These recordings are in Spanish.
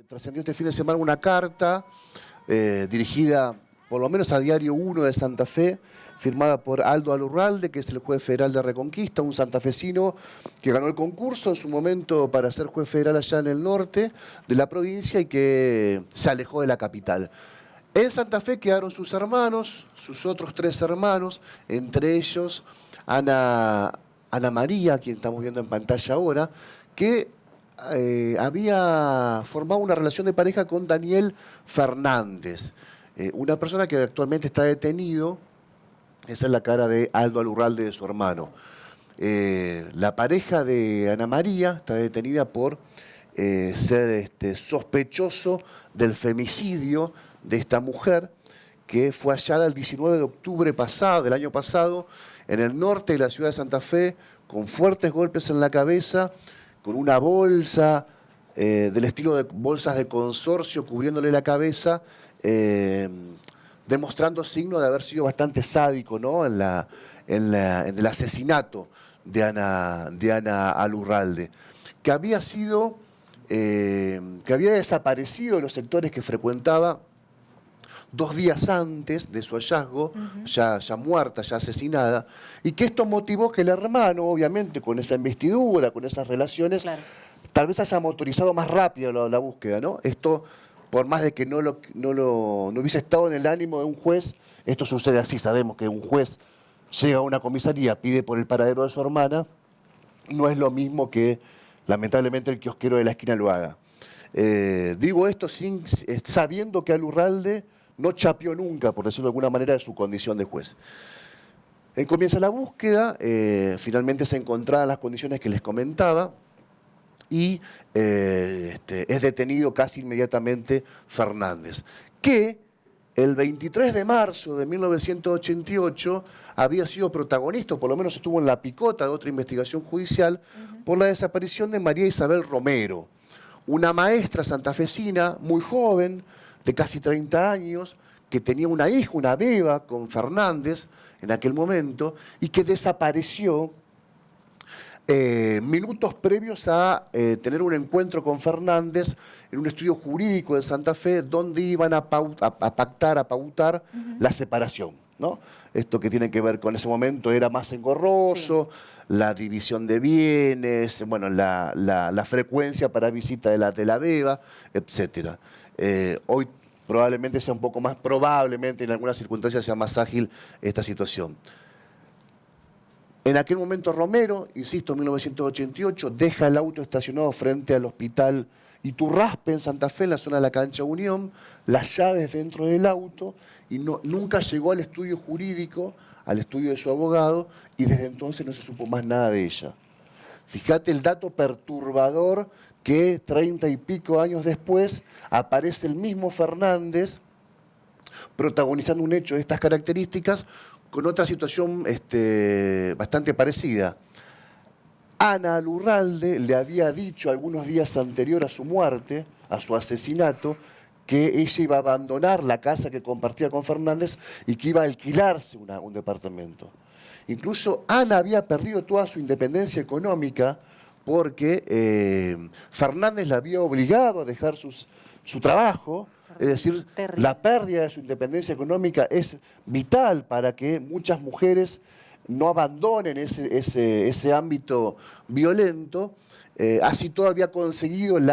Trascendió este fin de semana una carta dirigida por lo menos a Diario 1 de Santa Fe, firmada por Aldo Alurralde, que es el juez federal de Reconquista, un santafesino que ganó el concurso en su momento para ser juez federal allá en el norte de la provincia y que se alejó de la capital. En Santa Fe quedaron sus hermanos, sus otros 3 hermanos, entre ellos Ana María, quien estamos viendo en pantalla ahora, que había formado una relación de pareja con Daniel Fernández, una persona que actualmente está detenido. Esa es la cara de Aldo Alurralde, de su hermano. La pareja de Ana María está detenida por ser sospechoso del femicidio de esta mujer, que fue hallada el 19 de octubre pasado, del año pasado, en el norte de la ciudad de Santa Fe, con fuertes golpes en la cabeza, con una bolsa del estilo de bolsas de consorcio cubriéndole la cabeza, demostrando signos de haber sido bastante sádico, ¿no? en el asesinato de Ana Alurralde, que había desaparecido de los sectores que frecuentaba 2 días antes de su hallazgo, ya muerta, ya asesinada, y que esto motivó que el hermano, obviamente, con esa investidura, con esas relaciones, claro, tal vez haya motorizado más rápido la búsqueda, ¿no? Esto, por más de que no hubiese estado en el ánimo de un juez, esto sucede así. Sabemos que un juez llega a una comisaría, pide por el paradero de su hermana, no es lo mismo que, lamentablemente, el kiosquero de la esquina lo haga. Digo esto sabiendo que Alurralde no chapeó nunca, por decirlo de alguna manera, de su condición de juez. Comienza la búsqueda, finalmente se encontraban las condiciones que les comentaba y es detenido casi inmediatamente Fernández, que el 23 de marzo de 1988 había sido protagonista, o por lo menos estuvo en la picota de otra investigación judicial, por la desaparición de María Isabel Romero, una maestra santafesina muy joven, de casi 30 años, que tenía una hija, una beba, con Fernández en aquel momento, y que desapareció minutos previos a tener un encuentro con Fernández en un estudio jurídico de Santa Fe, donde iban a pautar la separación, ¿no? Esto que tiene que ver con ese momento era más engorroso, sí, la división de bienes, bueno, la frecuencia para visita de la beba, etc. Hoy probablemente sea un poco más, probablemente en algunas circunstancias sea más ágil esta situación. En aquel momento Romero, insisto, en 1988, deja el auto estacionado frente al hospital Iturraspe en Santa Fe, en la zona de la Cancha Unión, las llaves dentro del auto, y nunca llegó al estudio jurídico, al estudio de su abogado, y desde entonces no se supo más nada de ella. Fíjate el dato perturbador, que 30 y pico años después aparece el mismo Fernández protagonizando un hecho de estas características con otra situación bastante parecida. Ana Alurralde le había dicho algunos días anterior a su muerte, a su asesinato, que ella iba a abandonar la casa que compartía con Fernández y que iba a alquilarse un departamento. Incluso Ana había perdido toda su independencia económica porque Fernández la había obligado a dejar su trabajo. Es decir, la pérdida de su independencia económica es vital para que muchas mujeres no abandonen ese ámbito violento. Así todo había conseguido el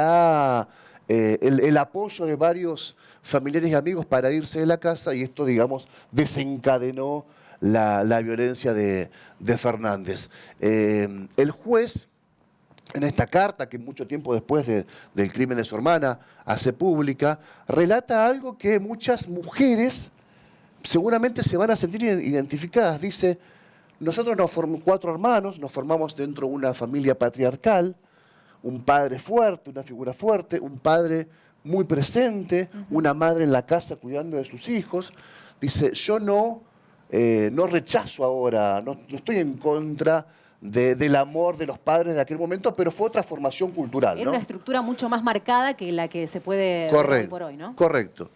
apoyo de varios familiares y amigos para irse de la casa, y esto, digamos, desencadenó la violencia de Fernández. El juez, en esta carta, que mucho tiempo después del crimen de su hermana hace pública, relata algo que muchas mujeres seguramente se van a sentir identificadas. Dice: nosotros 4 hermanos, nos formamos dentro de una familia patriarcal, un padre fuerte, una figura fuerte, un padre muy presente, una madre en la casa cuidando de sus hijos. Dice: yo no rechazo ahora, no estoy en contra del amor de los padres de aquel momento, pero fue otra formación cultural, ¿no? Era una estructura mucho más marcada que la que se puede ver hoy por hoy, ¿no? Correcto.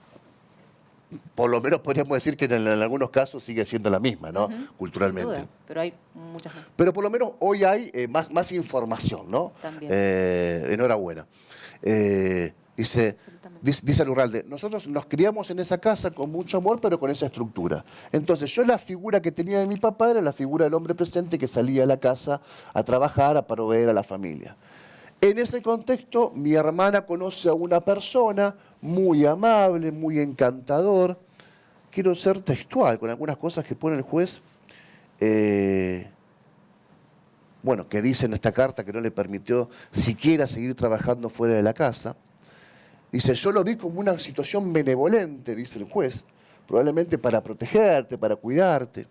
Por lo menos podríamos decir que en algunos casos sigue siendo la misma, ¿no? Culturalmente. Sin duda, pero hay muchas más. Pero por lo menos hoy hay más información, ¿no? También. Enhorabuena. Dice, Absolutamente. dice Lurralde, nosotros nos criamos en esa casa con mucho amor, pero con esa estructura. Entonces, yo la figura que tenía de mi papá era la figura del hombre presente que salía a la casa a trabajar, a proveer a la familia. En ese contexto, mi hermana conoce a una persona muy amable, muy encantador. Quiero ser textual con algunas cosas que pone el juez. Bueno, que dice en esta carta que no le permitió siquiera seguir trabajando fuera de la casa. Dice, yo lo vi como una situación benevolente, dice el juez, probablemente para protegerte, para cuidarte.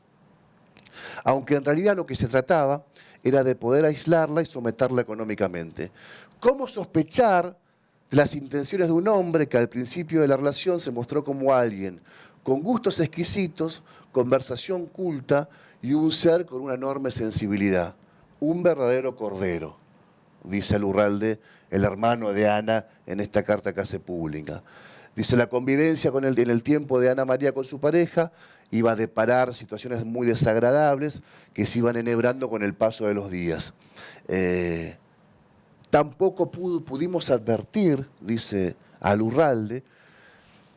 Aunque en realidad lo que se trataba era de poder aislarla y someterla económicamente. ¿Cómo sospechar de las intenciones de un hombre que al principio de la relación se mostró como alguien con gustos exquisitos, conversación culta y un ser con una enorme sensibilidad? Un verdadero cordero, dice Lurralde, el hermano de Ana, en esta carta que hace pública. Dice, la convivencia en el tiempo de Ana María con su pareja iba a deparar situaciones muy desagradables que se iban enhebrando con el paso de los días. Tampoco pudimos advertir, dice a Lurralde,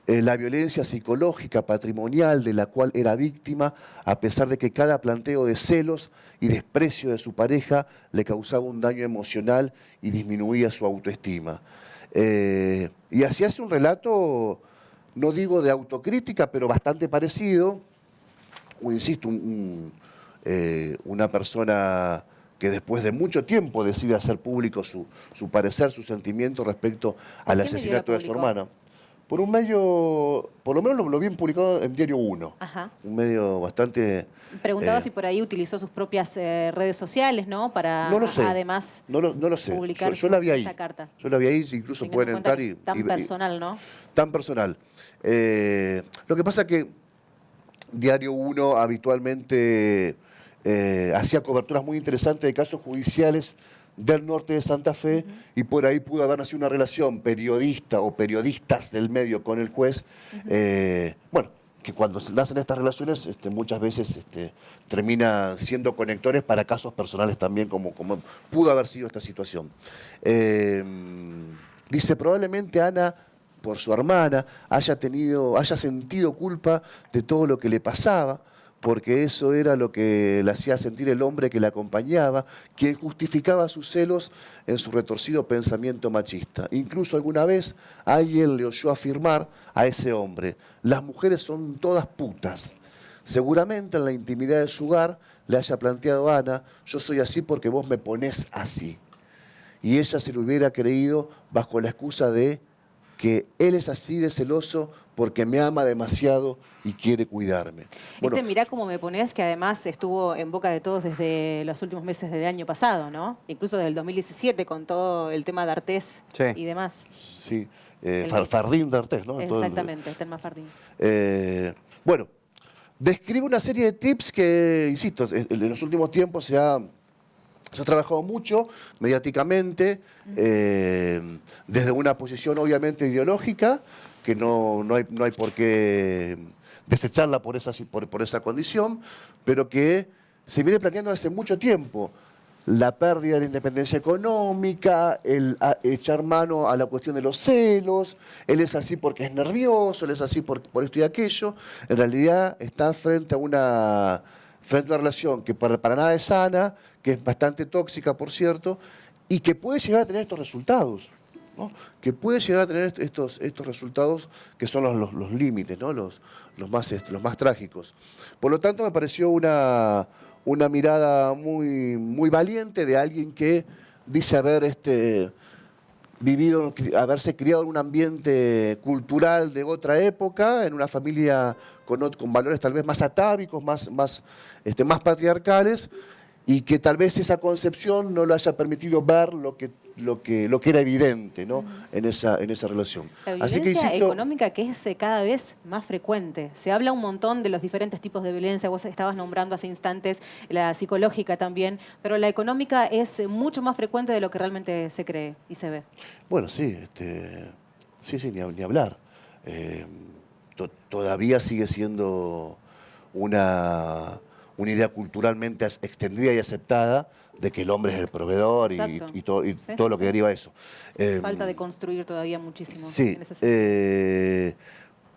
la violencia psicológica, patrimonial de la cual era víctima, a pesar de que cada planteo de celos y desprecio de su pareja le causaba un daño emocional y disminuía su autoestima. Y así hace un relato, no digo de autocrítica, pero bastante parecido, insisto, una persona que después de mucho tiempo decide hacer público su parecer, su sentimiento respecto al asesinato de su hermana. Por un medio, por lo menos lo vi publicado en Diario 1. Ajá. Un medio bastante... Preguntaba si por ahí utilizó sus propias redes sociales, ¿no? Para no lo sé, además no lo sé. publicar Yo la vi ahí. esta carta. Yo la vi ahí, incluso Teniendo pueden en cuenta entrar que y... es tan personal, ¿no? Tan personal. Lo que pasa es que Diario 1 habitualmente hacía coberturas muy interesantes de casos judiciales del norte de Santa Fe, y por ahí pudo haber nacido una relación periodista o periodistas del medio con el juez. Bueno, que cuando se nacen estas relaciones muchas veces terminan siendo conectores para casos personales también, como pudo haber sido esta situación. Dice, probablemente Ana, por su hermana, haya sentido culpa de todo lo que le pasaba, porque eso era lo que le hacía sentir el hombre que la acompañaba, quien justificaba sus celos en su retorcido pensamiento machista. Incluso alguna vez alguien le oyó afirmar a ese hombre, las mujeres son todas putas. Seguramente en la intimidad de su hogar le haya planteado a Ana, yo soy así porque vos me ponés así. Y ella se lo hubiera creído bajo la excusa de que él es así de celoso porque me ama demasiado y quiere cuidarme. Bueno, Mirá cómo me ponés, que además estuvo en boca de todos desde los últimos meses del año pasado, ¿no? Incluso desde el 2017 con todo el tema de Artés y demás. Sí, Fardín de Artés, ¿no? Exactamente, Telma Fardín. Bueno, describe una serie de tips que, insisto, en los últimos tiempos se ha trabajado mucho mediáticamente, desde una posición obviamente ideológica, que no hay por qué desecharla por esa condición, pero que se viene planteando hace mucho tiempo. La pérdida de la independencia económica, el echar mano a la cuestión de los celos, él es así porque es nervioso, él es así por esto y aquello. En realidad está frente a una relación que para nada es sana, que es bastante tóxica, por cierto, y que puede llegar a tener estos resultados, ¿no? Que puede llegar a tener estos resultados que son los límites, ¿no? los más trágicos. Por lo tanto, me pareció una mirada muy, muy valiente de alguien que dice haberse criado en un ambiente cultural de otra época, en una familia con valores tal vez más atávicos, más patriarcales, y que tal vez esa concepción no le haya permitido ver lo que era evidente, ¿no? en esa relación. La violencia Así que, insisto, económica que es cada vez más frecuente. Se habla un montón de los diferentes tipos de violencia, vos estabas nombrando hace instantes la psicológica también, pero la económica es mucho más frecuente de lo que realmente se cree y se ve. Bueno, sí, sí, ni hablar. Todavía sigue siendo una idea culturalmente extendida y aceptada de que el hombre es el proveedor Exacto. y todo, Sí, todo sí, lo que sí. deriva de eso. Falta de construir todavía muchísimo Sí. en ese sentido.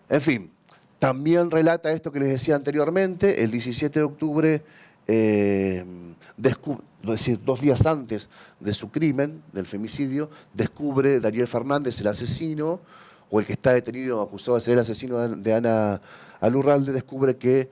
En fin, también relata esto que les decía anteriormente, el 17 de octubre, es decir, 2 días antes de su crimen, del femicidio, descubre Daniel Fernández, el asesino, o el que está detenido, acusado de ser el asesino de Ana Alurralde, descubre que,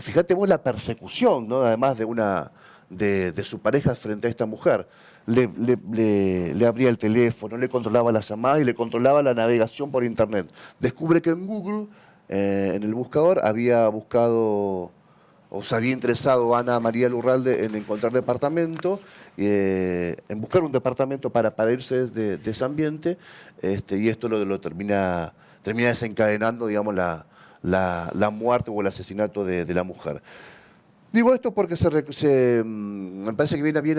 fíjate vos la persecución, ¿no? Además de su pareja frente a esta mujer. Le abría el teléfono, le controlaba las llamadas y le controlaba la navegación por internet. Descubre que en Google, en el buscador, había buscado o se había interesado Ana María Lurralde en encontrar departamento, en buscar un departamento para irse de ese ambiente, y esto lo termina desencadenando, digamos, la muerte o el asesinato de la mujer. Digo esto porque me parece que viene bien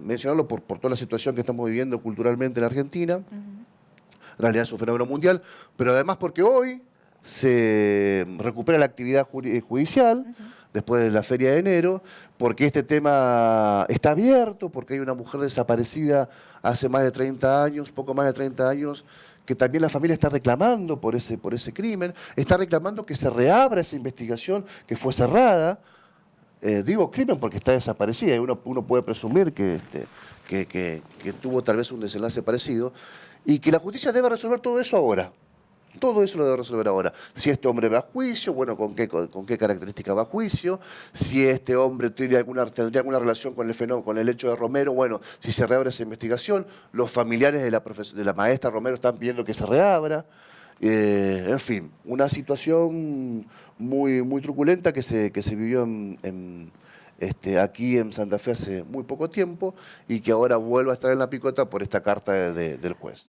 mencionarlo por toda la situación que estamos viviendo culturalmente en Argentina. En realidad es un fenómeno mundial, pero además porque hoy se recupera la actividad judicial después de la feria de enero, porque este tema está abierto, porque hay una mujer desaparecida hace más de 30 años, poco más de 30 años, que también la familia está reclamando por ese crimen, está reclamando que se reabra esa investigación que fue cerrada. Digo crimen porque está desaparecida y uno puede presumir que tuvo tal vez un desenlace parecido y que la justicia debe resolver todo eso ahora. Todo eso lo debe resolver ahora. Si este hombre va a juicio, bueno, ¿con qué características va a juicio? Si este hombre tendría alguna relación con el fenómeno, con el hecho de Romero, bueno, si se reabre esa investigación. Los familiares de la maestra Romero están pidiendo que se reabra. En fin, una situación muy truculenta que se vivió aquí en Santa Fe hace muy poco tiempo y que ahora vuelve a estar en la picota por esta carta del juez.